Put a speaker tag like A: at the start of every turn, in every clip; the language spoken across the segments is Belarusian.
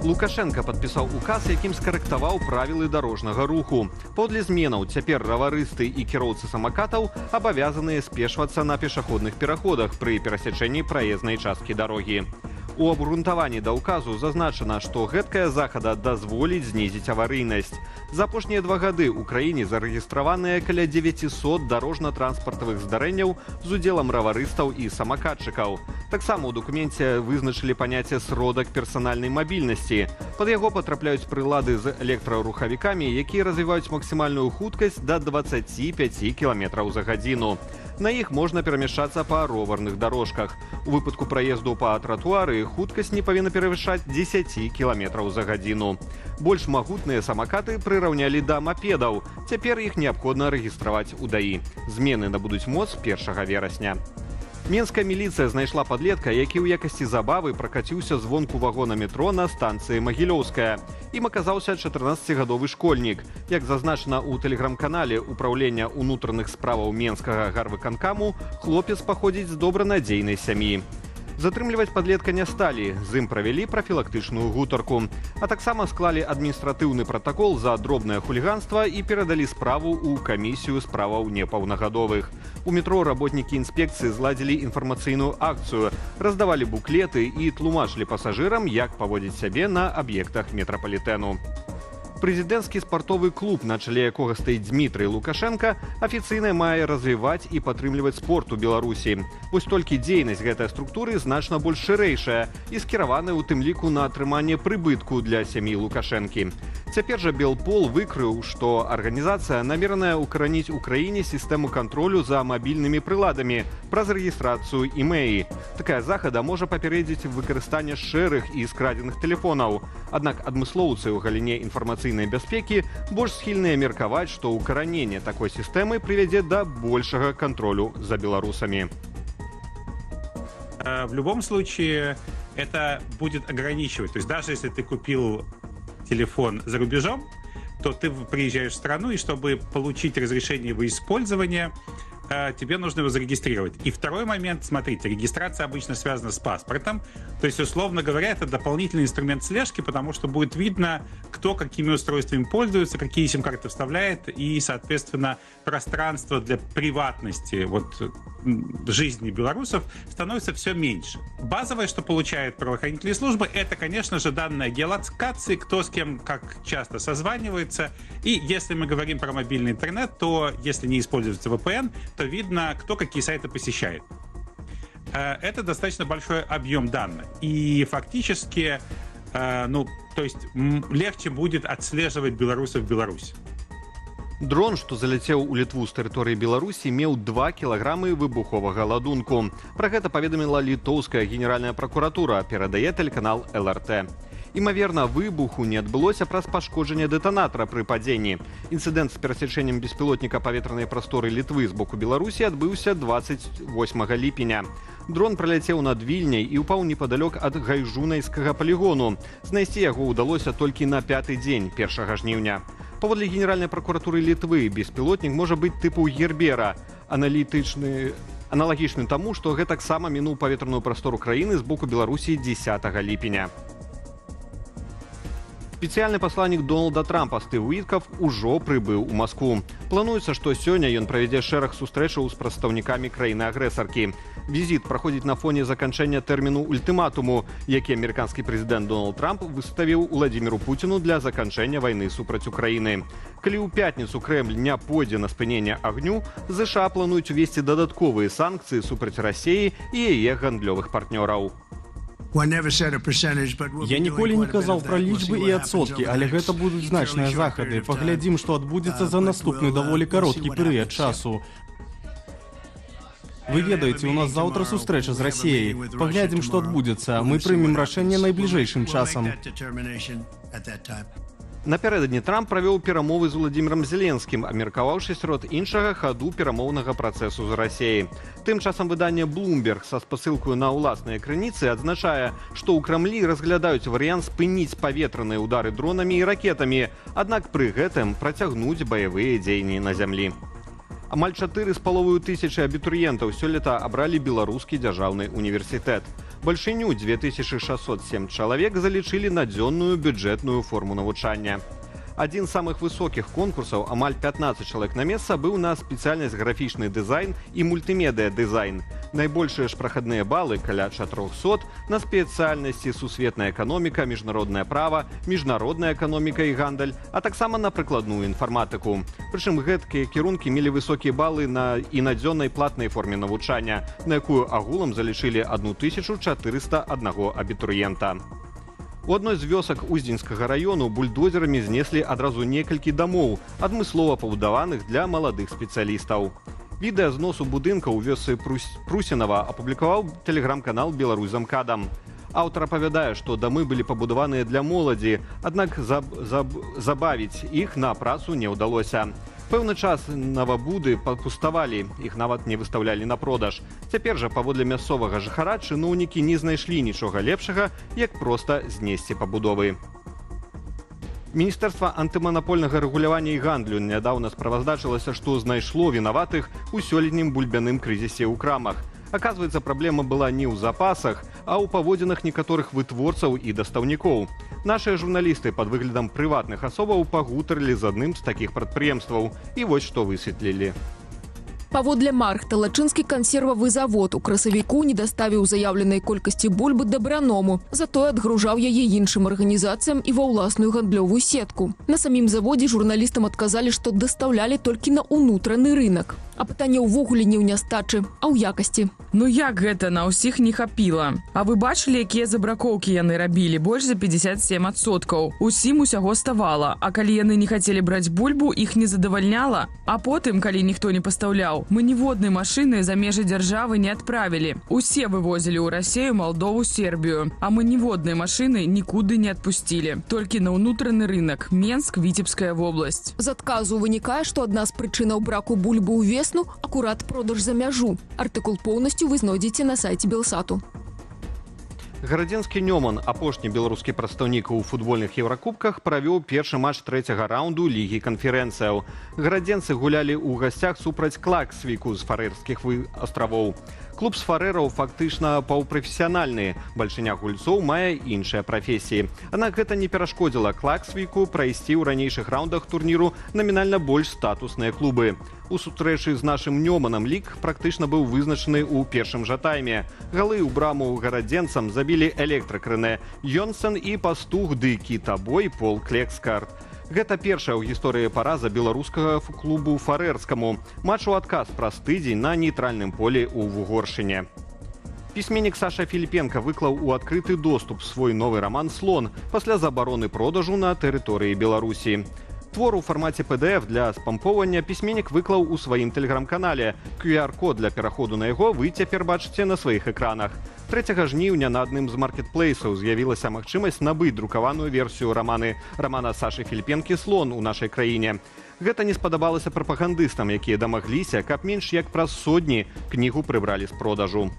A: Лукашенко падпісаў указ, якім скарэктаваў правілы дарожнага руху. Паводле зменаў цяпер раварысты і кіроўцы самакатаў абавязаныя спешвацца на пешаходных пераходах пры перасячэнні праезнай часткі дарогі. У абгрунтаванні да ўказу зазначана, што гэткая захада дазволіць знізіць аварыйнасць. За апошнія 2 гады ў краіне зарэгістраваныя каля 900 дарожна-транспартавых здарэнняў з удзелам раварыстаў і самакатчыкаў. Таксама ў дакуменце вызначылі паняцце «сродак персанальнай мабільнасці». Пад яго патрапляюць прылады з электрарухавікамі, якія развіваюць максімальную хуткасць да 25 км за гадзіну. На іх можна перамяшчацца па роварных дарожках. У выпадку праезду па тратуары хуткасць не павінна перавышаць 10 км за гадзіну. Больш магутныя самакаты прыраўнялі да мапедаў. Цяпер іх неабходна рэгістраваць у ДАІ. Змены набудуць моц 1 верасня. Менская міліцыя знайшла падлетка, які ў якасці забавы пракаціўся звонку вагона метро на станцыі Магілёўская. Ім аказаўся 14-гадовы школьнік. Як зазначана ў тэлеграм-канале ўпраўлення ўнутраных справаў Менскага гарвыканкаму, хлопец паходзіць з добранадзейнай сям'і. Затрымліваць падлетка не сталі, з ім правялі прафілактычную гутарку. А таксама склалі адміністратыўны пратакол за дробнае хуліганства і перадалі справу ў камісію справаў непаўнагадовых. У метро работнікі інспекцыі зладзілі інфармацыйную акцыю, раздавалі буклеты і тлумачылі пасажырам, як паводзіць сябе на аб'ектах метрапалітэну. Прэзідэнцкі спартовы клуб, на чале якога стаіць Дмітрый Лукашенко, афіцыйна мае развіваць і падтрымліваць спорт у Беларусі. Вось толькі дзейнасць гэтай структуры значна больш шырэйшая і скіраваная ў тым ліку на атрыманне прыбытку для сям'і Лукашэнкі. Цяпер жа Белпол выкрыў, што арганізацыя намераная ўкараніць у краіне сістэму кантролю за мабільнымі прыладамі праз рэгістрацыю імэі. Такая захада можа папярэдзіць выкарыстанне шэрых і скрадзеных тэлефонаў. Аднак адмыслоўцы ў галіне інфармацыйнай бяспекі больш схільныя меркаваць, што ўкараненне такой сістэмы прывядзе да большага кантролю за беларусамі.
B: В любом случае, это будет ограничивать. То есть даже если ты купил телефон за рубежом, то ты приезжаешь в страну, и чтобы получить разрешение его использования, тебе нужно его зарегистрировать. И второй момент, смотрите, регистрация обычно связана с паспортом. То есть, условно говоря, это дополнительный инструмент слежки, потому что будет видно, кто какими устройствами пользуется, какие сим-карты вставляет, и, соответственно, пространство для приватности жизни белорусов становится все меньше. Базовое, что получают правоохранительные службы, это, конечно же, данные геолокации, кто с кем как часто созванивается. И если мы говорим про мобильный интернет, то если не используется VPN, то видно, кто какие сайты посещает. Это достаточно большой объем данных. И фактически, легче будет отслеживать белорусов в Беларуси.
A: Дрон, што заляцеў у Літву з тэрыторыі Беларусі, меў 2 кілаграмы выбуховага ладунку. Пра гэта паведаміла літоўская генеральная пракуратура, перадае тэлеканал ЛРТ. Імаверна, выбуху не адбылося праз пашкоджанне дэтанатара пры падзенні. Інцыдэнт з перасячэннем беспілотніка паветранай прасторы Літвы з боку Беларусі адбыўся 28 ліпеня. Дрон праляцеў над Вільняй і ўпаў непадалёк ад Гайжунайскага палігону. Знайсці яго ўдалося толькі на 5-й дзень 1 жніўня. Паводле генеральнай пракуратуры Літвы, беспілотнік можа быць тыпу Гербера, аналагічны таму, што гэтаксама мінуў паветраную прастору краіны з боку Беларусі 10 ліпеня. Спецыяльны пасланнік Дональда Трампа Стыв Уіткаф ужо прыбыў у Маскву. Плануецца, што сёння ён правядзе шэраг сустрэчаў з прадстаўнікамі краіны-агрэсаркі. Візіт праходзіць на фоне заканчэння тэрміну ультыматуму, які амерыканскі прэзідэнт Дональд Трамп выставіў Уладзіміру Пуціну для заканчэння вайны супраць Украіны. Калі ў пятніцу Крэмль не пойдзе на спыненне агню, ЗША плануюць увесці дадатковыя санкцыі супраць Расіі і яе гандлёвых партнёраў.
C: Я ніколі не казаў пра лічбы і адсоткі, але гэта будуць значныя захады. Паглядзім, што адбудзецца за наступны даволі кароткі перыяд часу. Вы ведаеце, у нас заўтра сустрэча з Расіяй. Паглядзім, што адбудзецца. Мы прымем рашэнне найбліжэйшым часам.
A: Напярэдадні Трамп правёў перамовы з Уладзімірам Зеленскім, абмеркаваўшы сярод іншага хаду перамоўнага працэсу з Расіяй. Тым часам выданне Bloomberg са спасылкаю на ўласныя крыніцы адзначае, што ў Крамлі разглядаюць варыянт спыніць паветраныя ўдары дронамі і ракетамі, аднак пры гэтым працягнуць баявыя дзеянні на зямлі. Амаль 4,5 тысячы абітурыентаў сёлета абралі беларускі дзяржаўны універсітэт. Бальшыню 2607 чалавек залічылі на дзённую бюджэтную форму навучання. Адзін з самых высокіх конкурсаў, амаль 15 чалавек на месца, быў на спецыяльнасць графічны дызайн і мультымедыя-дызайн. Найбольшыя ж прахадныя балы, каля 400, на спецыяльнасці сусветная эканоміка, міжнароднае права, міжнародная эканоміка і гандаль, а таксама на прыкладную інфарматыку. Прычым гэткія кірункі мелі высокія балы і на дзённай платнай форме навучання, на якую агулам залічылі 1401 абітурыента. У адной з вёсак Уздзенскага раёну бульдозерамі знеслі адразу некалькі дамоў, адмыслова пабудаваных для маладых спецыялістаў. Відэа зносу будынка ў вёсцы Прусінава апублікаваў тэлеграм-канал «Беларусь з МКАДам». Аўтар апавядае, што дамы былі пабудаваныя для моладзі, аднак забавіць іх на працу не ўдалося. Пэўны час навабуды папуставалі, іх нават не выстаўлялі на продаж. Цяпер жа, паводле мясцовага жыхара, чыноўнікі не знайшлі нічога лепшага, як проста знесці пабудовы. Міністэрства антыманапольнага рэгулявання і гандлю нядаўна справаздачылася, што знайшло вінаватых у сёлетнім бульбяным крызісе ў крамах. Аказваецца, праблема была не ў запасах, а ў паводзінах некаторых вытворцаў і дастаўнікоў. Нашыя журналісты пад выглядам прыватных асобаў пагутарылі з адным з такіх прадпрыемстваў. І вось што высветлілі.
D: Паводле Мархта, лачынскі кансервавы завод у красавіку не даставіў заяўленай колькасці бульбы дабраному, затое адгружаў яе іншым арганізацыям і ва ўласную гандлёвую сетку. На самім заводзе журналістам адказалі, што дастаўлялі толькі на ўнутраны рынак. А пытанне ўвогуле не ў нястачы, а ў якасці.
E: Ну як гэта на ўсіх не хапіла? А вы бачылі, якія забракоўкі яны рабілі? Больш за 57%. Усім усяго ставала. А калі яны не хацелі браць бульбу, іх не задавальняла. А потым, калі ніхто не пастаўляў, мы ніводнай машыны за межы дзяржавы не адправілі. Усе вывозілі ў Расею, Малдову, Сербію. А мы ніводнай машыны нікуды не адпусцілі. Толькі на ўнутраны рынак. Менск, Віцебская вобласць.
D: З адказу вынікае, што адна з прычынаў браку бульбы ў акурат продаж за мяжу. Артыкул поўнасцю вы знойдзеце на сайце Белсату.
A: Гарадзенскі Нёман, апошні беларускі прадстаўнік у футбольных еўракубках, правёў першы матч трэцяга раунду Лігі канферэнцыяў. Гарадзенцы гулялі ў гасцях супраць Клаксвіку з Фарэрскіх астравоў. Клуб з фарэраў фактычна паўпрафесіянальны. Бальшыня гульцоў мае іншыя прафесіі. Аднак гэта не перашкодзіла Клаксвіку прайсці ў ранейшых раундах турніру намінальна больш статусныя клубы. У сустрэчы з нашым Нёманам лік практычна быў вызначаны ў першым жа тайме. Галы ў браму гарадзенцам забілі Электрык Рэнэ Йонсен і пастух ды кітабой Пол Клекскарт. Гэта першая ў гісторыі параза беларускага клубу фарэрскаму. Матч у адказ праз тыдзень на нейтральным полі ў Вугоршыне. Пісьменнік Саша Філіпенка выклаў у адкрыты доступ свой новы раман «Слон» пасля забароны продажу на тэрыторыі Беларусі. Твор у фармаце PDF для спампоўвання пісьменнік выклаў у сваім тэлеграм-канале. QR-код для пераходу на яго вы цяпер бачыце на сваіх экранах. 3 жніўня на адным з маркетплейсаў з'явілася магчымасць набыць друкаваную версію рамана Сашы Філіпенкі «Слон» у нашай краіне. Гэта не спадабалася прапагандыстам, якія дамагліся, каб менш як праз сотні кнігу прыбралі з продажу.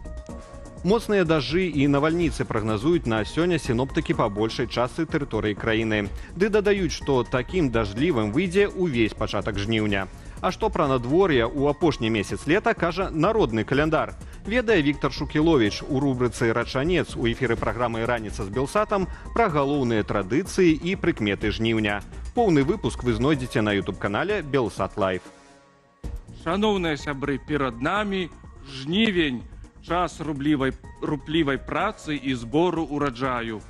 A: Моцныя дажджы і навальніцы прагназуюць на сёння сіноптыкі па большай частцы тэрыторыі краіны. Ды дадаюць, што такім дажджлівым выйдзе ўвесь пачатак жніўня. А што пра надвор'е ў апошні месяц лета кажа народны каляндар. Ведае Віктор Шукіловіч у рубрыцы «Рачанец» у эфіры праграмы «Раніца з Белсатам» пра галоўныя традыцыі і прыкметы жніўня. Поўны выпуск вы знойдзеце на YouTube-канале «Белсат Лайв».
F: Шаноўныя сябры, перад намі жнівень. Час руплівай працы і збору ураджаю.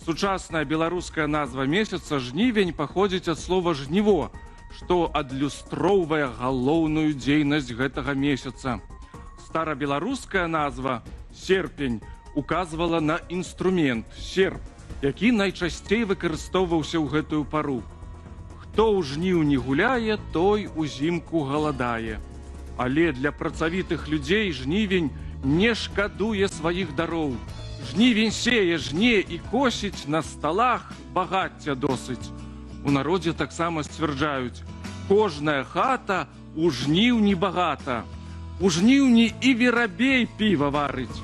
F: Сучасная беларуская назва месяца жнівень паходзіць ад слова «жніво», што адлюстроўвае галоўную дзейнасць гэтага месяца. Старабеларуская назва «серпень» указвала на інструмент серп, які найчасцей выкарыстоўваўся ў гэтую пару. Хто ў жніўні гуляе, той узімку галадае. Але для працавітых людзей жнівень не шкадуе сваіх дароў. Жнівень сее, жне і косіць, на сталах багацця досыць. У народзе таксама сцвярджаюць: кожная хата у жніўні багата. У жніўні і верабей піва варыць.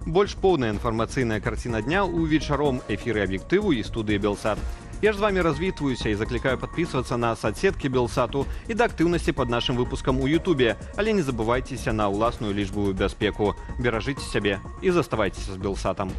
A: Больш поўная інфармацыйная карціна дня ў вечаром эфіры аб'ектыву і студыі Белсат. Я ж з вами развітваюся і заклікаю подписываться на соцсетки Белсату і да актыўнасці под нашим выпускам у Ютубе. Але не забывайцеся на ўласную лічбавую бяспеку. Беражыце сябе і заставайцеся з Белсатам.